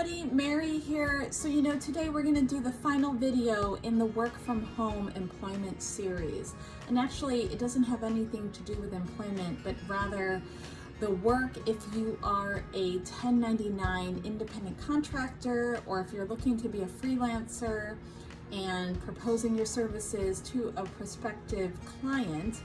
everybody, Mary here. So today we're going to do the final video in the work from home employment series. And actually it doesn't have anything to do with employment, but rather the work if you are a 1099 independent contractor, or if you're looking to be a freelancer and proposing your services to a prospective client,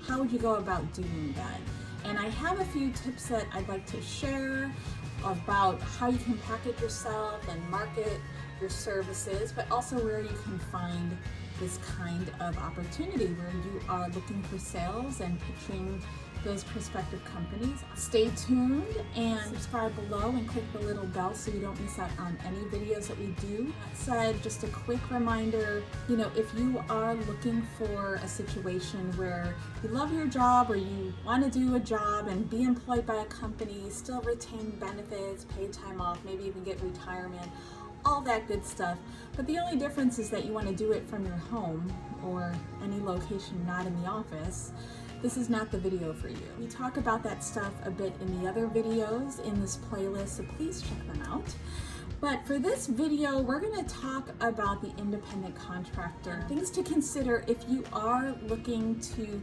how would you go about doing that? And I have a few tips that I'd like to share about how you can package yourself and market your services, but also where you can find this kind of opportunity where you are looking for sales and pitching those prospective companies. Stay tuned and subscribe below and click the little bell so you don't miss out on any videos that we do. That said, just a quick reminder, if you are looking for a situation where you love your job or you want to do a job and be employed by a company, still retain benefits, paid time off, maybe even get retirement, all that good stuff, but the only difference is that you want to do it from your home or any location not in the office, this is not the video for you. We talk about that stuff a bit in the other videos in this playlist, so please check them out. But for this video, we're going to talk about the independent contractor. Things to consider if you are looking to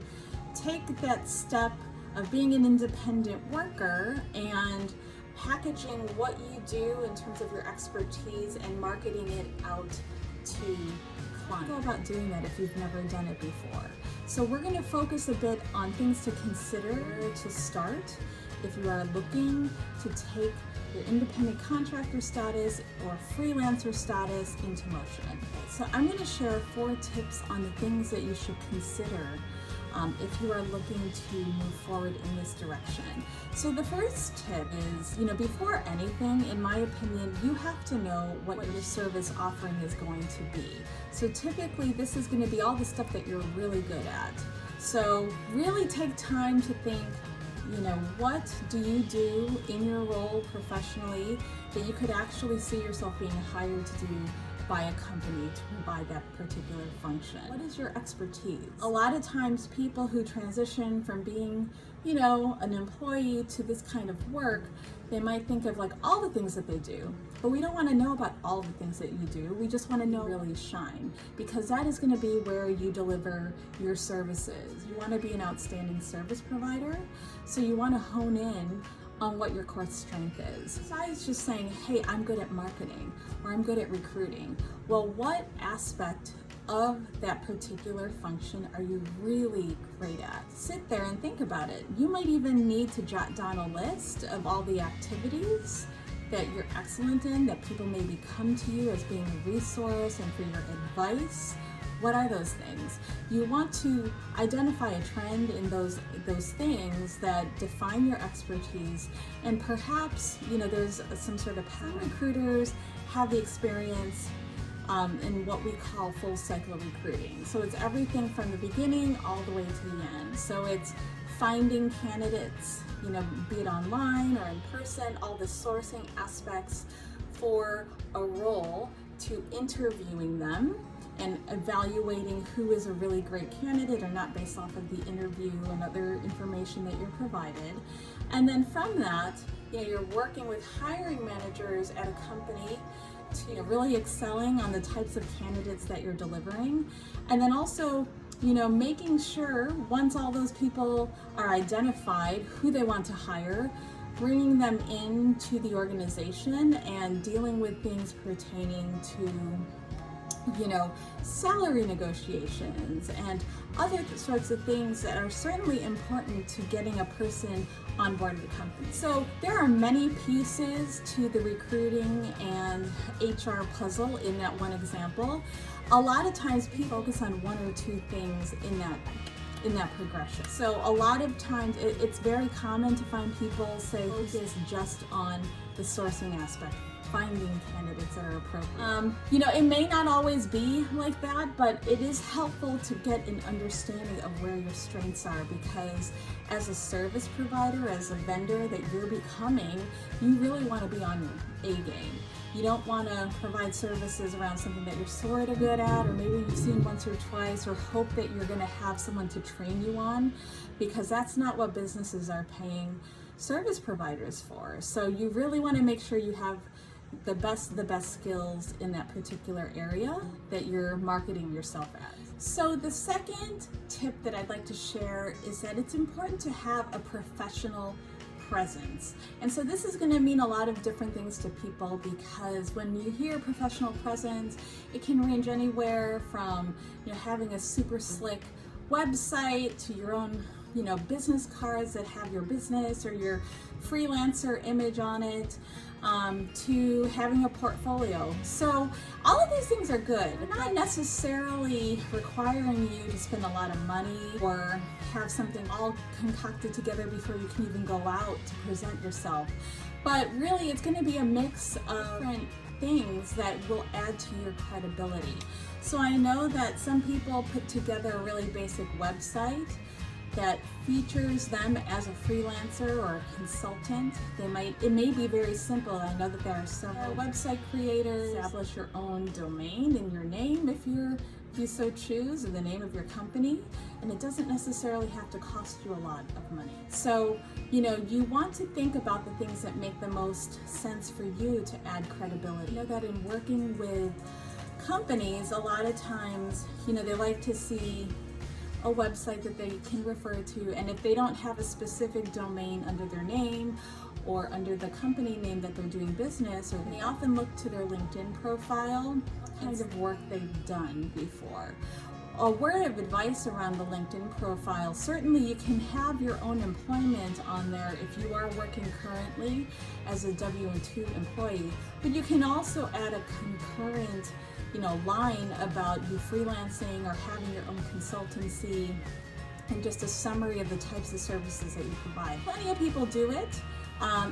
take that step of being an independent worker and packaging what you do in terms of your expertise and marketing it out to clients. Go about doing that if you've never done it before. So we're going to focus a bit on things to consider to start if you are looking to take your independent contractor status or freelancer status into motion. So I'm going to share 4 tips on the things that you should consider if you are looking to move forward in this direction. So the first tip is, before anything, in my opinion, you have to know what your service offering is going to be. So typically this is going to be all the stuff that you're really good at. So really take time to think, what do you do in your role professionally that you could actually see yourself being hired to do by a company to provide that particular function? What is your expertise? A lot of times people who transition from being, an employee to this kind of work, they might think of like all the things that they do, but we don't want to know about all the things that you do. We just want to know really shine, because that is going to be where you deliver your services. You want to be an outstanding service provider, so you want to hone in on what your core strength is. Besides just saying, hey, I'm good at marketing or I'm good at recruiting. Well, what aspect of that particular function are you really great at? Sit there and think about it. You might even need to jot down a list of all the activities that you're excellent in, that people maybe come to you as being a resource and for your advice. What are those things? You want to identify a trend in those things that define your expertise, and perhaps there's some sort of pattern. Recruiters have the experience in what we call full cycle recruiting. So it's everything from the beginning all the way to the end. So it's finding candidates, be it online or in person, all the sourcing aspects for a role, to interviewing them and evaluating who is a really great candidate or not based off of the interview and other information that you're provided. And then from that, you're working with hiring managers at a company to really excelling on the types of candidates that you're delivering. And then also, making sure once all those people are identified, who they want to hire, bringing them into the organization and dealing with things pertaining to salary negotiations and other sorts of things that are certainly important to getting a person on board the company. So there are many pieces to the recruiting and HR puzzle in that one example. A lot of times people focus on 1 or 2 things in that progression. So a lot of times it's very common to find people say focus just on the sourcing aspect, finding candidates that are appropriate. It may not always be like that, but it is helpful to get an understanding of where your strengths are, because as a service provider, as a vendor that you're becoming, you really want to be on your A game. You don't want to provide services around something that you're sort of good at, or maybe you've seen once or twice, or hope that you're going to have someone to train you on, because that's not what businesses are paying service providers for. So you really want to make sure you have the best skills in that particular area that you're marketing yourself as. So the second tip that I'd like to share is that it's important to have a professional presence. And so this is going to mean a lot of different things to people, because when you hear professional presence, it can range anywhere from, you know, having a super slick website to your own, you know, business cards that have your business or your freelancer image on it, to having a portfolio. So all of these things are good. They're not necessarily requiring you to spend a lot of money or have something all concocted together before you can even go out to present yourself. But really, it's going to be a mix of different things that will add to your credibility. So I know that some people put together a really basic website that features them as a freelancer or a consultant. It may be very simple. I know that there are several website creators. Establish your own domain in your name if you so choose, or the name of your company, and it doesn't necessarily have to cost you a lot of money. So, you know, you want to think about the things that make the most sense for you to add credibility. You know that in working with companies, a lot of times, you know, they like to see a website that they can refer to, and if they don't have a specific domain under their name or under the company name that they're doing business, or they often look to their LinkedIn profile, kind of work they've done before. A word of advice around the LinkedIn profile: certainly you can have your own employment on there if you are working currently as a W-2 employee, but you can also add a concurrent, you know, line about you freelancing or having your own consultancy, and just a summary of the types of services that you provide. Plenty of people do it.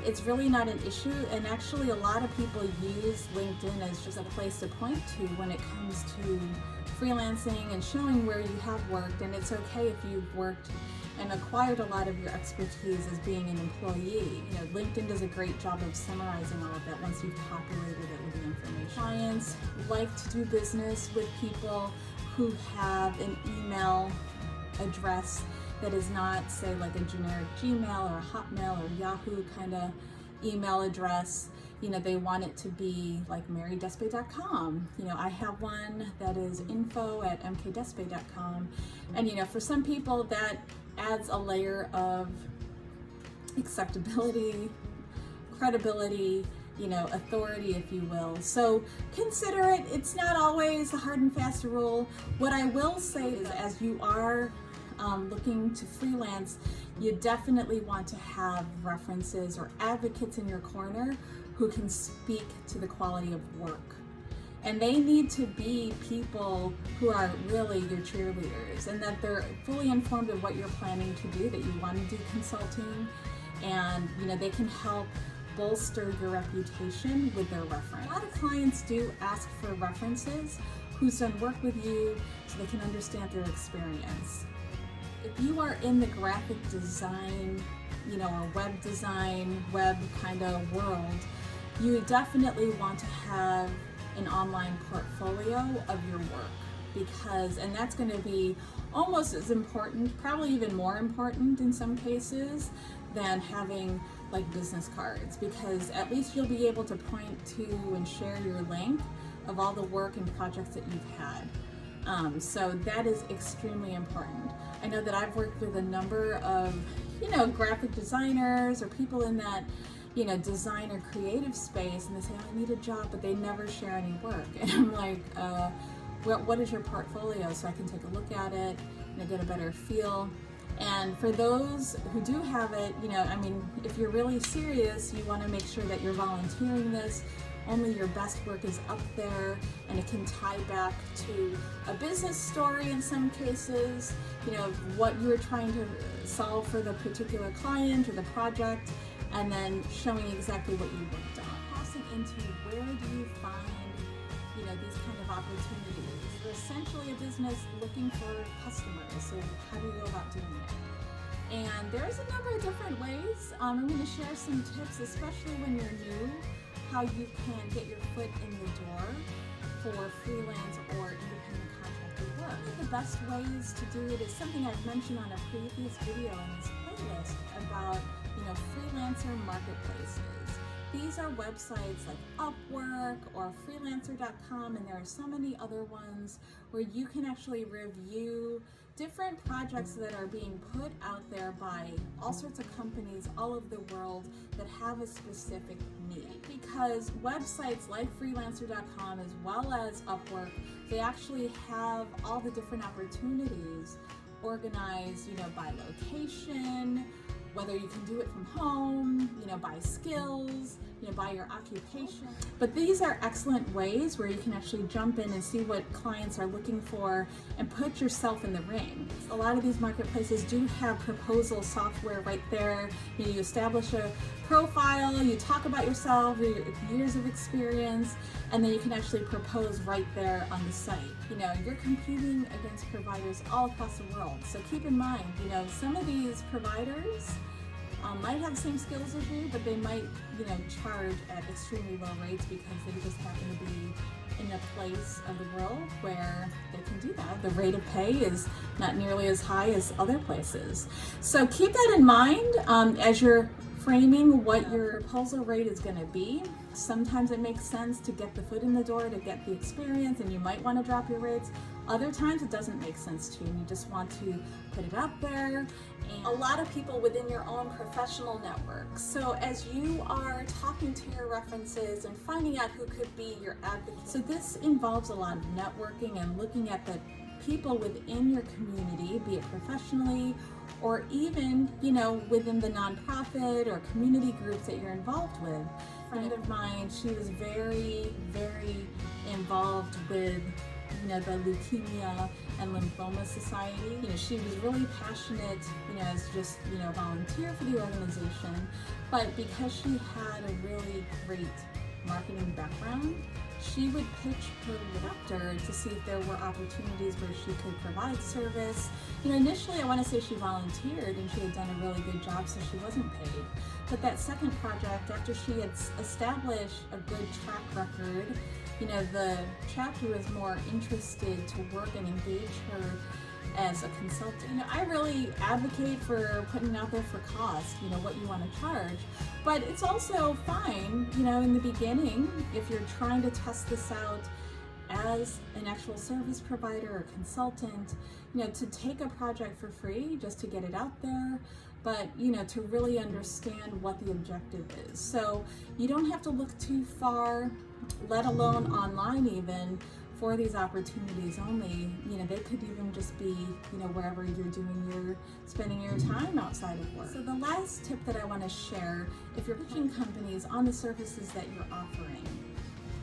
It's really not an issue, and actually a lot of people use LinkedIn as just a place to point to when it comes to freelancing and showing where you have worked. And it's okay if you've worked and acquired a lot of your expertise as being an employee. You know, LinkedIn does a great job of summarizing all of that once you've populated it with the information. Clients like to do business with people who have an email address that is not, say, like a generic Gmail or a Hotmail or Yahoo kind of email address. You know, they want it to be like marydespe.com. You know, I have one that is info@mkdespe.com. And, you know, for some people that adds a layer of acceptability, credibility, you know, authority, if you will. So consider it. It's not always a hard and fast rule. What I will say is, as you are looking to freelance, you definitely want to have references or advocates in your corner who can speak to the quality of work. And they need to be people who are really your cheerleaders, and that they're fully informed of what you're planning to do, that you want to do consulting, and, you know, they can help bolster your reputation with their reference. A lot of clients do ask for references, who's done work with you, so they can understand their experience. If you are in the graphic design, you know, or web design, web kind of world, you definitely want to have an online portfolio of your work, because, and that's going to be almost as important, probably even more important in some cases, than having like business cards, because at least you'll be able to point to and share your link of all the work and projects that you've had. So that is extremely important. I know that I've worked with a number of, you know, graphic designers or people in that, you know, design or creative space, and they say, oh, I need a job, but they never share any work. And I'm like, what is your portfolio, so I can take a look at it and get a better feel. And for those who do have it, you know, I mean, if you're really serious, you want to make sure that you're volunteering this. Only your best work is up there, and it can tie back to a business story in some cases, you know, what you were trying to solve for the particular client or the project, and then showing exactly what you worked on. Crossing into where do you find, you know, these kind of opportunities. You're essentially a business looking for customers, so how do you go about doing it? And there's a number of different ways. I'm going to share some tips, especially when you're new, how you can get your foot in the door for freelance or independent contractor work. The best ways to do it is something I've mentioned on a previous video in this playlist about, you know, freelancer marketplaces. these are websites like Upwork or Freelancer.com, and there are so many other ones where you can actually review different projects that are being put out there by all sorts of companies all over the world that have a specific need. Because websites like Freelancer.com as well as Upwork, they actually have all the different opportunities organized, by location, whether you can do it from home, by skills, by your occupation. But these are excellent ways where you can actually jump in and see what clients are looking for and put yourself in the ring. A lot of these marketplaces do have proposal software right there. You establish a profile, you talk about yourself, your years of experience, and then you can actually propose right there on the site. You're competing against providers all across the world. So keep in mind, some of these providers might have the same skills as you, but they might, charge at extremely low rates because they just happen to be in a place of the world where they can do that. The rate of pay is not nearly as high as other places. So keep that in mind as you're framing what your proposal rate is going to be. Sometimes it makes sense to get the foot in the door, to get the experience, and you might want to drop your rates. Other times it doesn't make sense to, and you just want to put it out there. And a lot of people within your own professional network. So as you are talking to your references and finding out who could be your advocate, so this involves a lot of networking and looking at the people within your community, be it professionally or even, within the nonprofit or community groups that you're involved with. A friend of mine, she was very, very involved with the Leukemia and Lymphoma Society. She was really passionate, as just, a volunteer for the organization, but because she had a really great marketing background, she would pitch her director to see if there were opportunities where she could provide service. Initially I want to say she volunteered and she had done a really good job, so she wasn't paid. But that second project, after she had established a good track record, the chapter was more interested to work and engage her as a consultant. I really advocate for putting out there for cost, what you want to charge. But it's also fine, in the beginning, if you're trying to test this out as an actual service provider or consultant, to take a project for free just to get it out there, but to really understand what the objective is. So you don't have to look too far, let alone online even, for these opportunities only. They could even just be, wherever you're spending your time outside of work. So the last tip that I want to share, if you're pitching companies on the services that you're offering,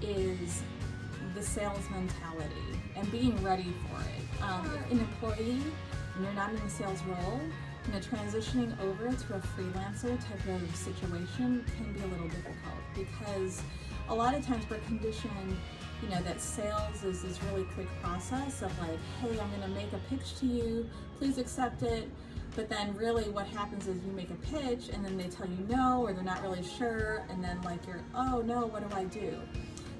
is the sales mentality and being ready for it. If you're an employee and you're not in a sales role, transitioning over to a freelancer type of situation can be a little difficult because a lot of times we're conditioned, that sales is this really quick process of like, hey, I'm gonna make a pitch to you, please accept it. But then really what happens is you make a pitch and then they tell you no, or they're not really sure, and then like you're, oh no, what do I do?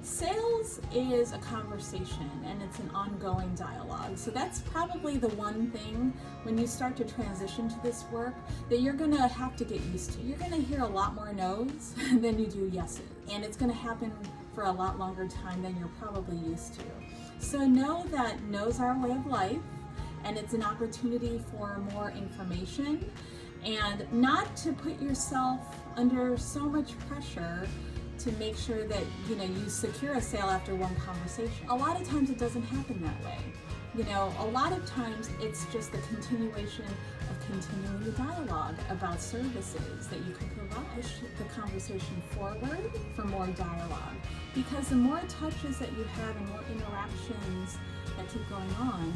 Sales is a conversation and it's an ongoing dialogue. So that's probably the one thing when you start to transition to this work that you're gonna have to get used to. You're gonna hear a lot more no's than you do yeses. And it's gonna happen for a lot longer time than you're probably used to. So know that no's are a way of life and it's an opportunity for more information and not to put yourself under so much pressure to make sure that you secure a sale after one conversation. A lot of times it doesn't happen that way. A lot of times it's just the continuation of continuing the dialogue about services that you can provide. Push the conversation forward for more dialogue, because the more touches that you have and more interactions that keep going on,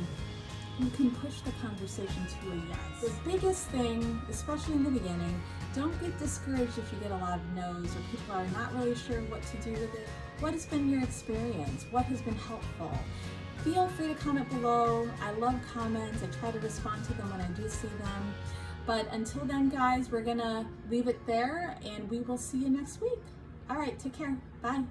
you can push the conversation to a yes. The biggest thing, especially in the beginning, don't get discouraged if you get a lot of no's or people are not really sure what to do with it. What has been your experience? What has been helpful? Feel free to comment below. I love comments. I try to respond to them when I do see them. But until then, guys, we're gonna leave it there and we will see you next week. All right, take care. Bye.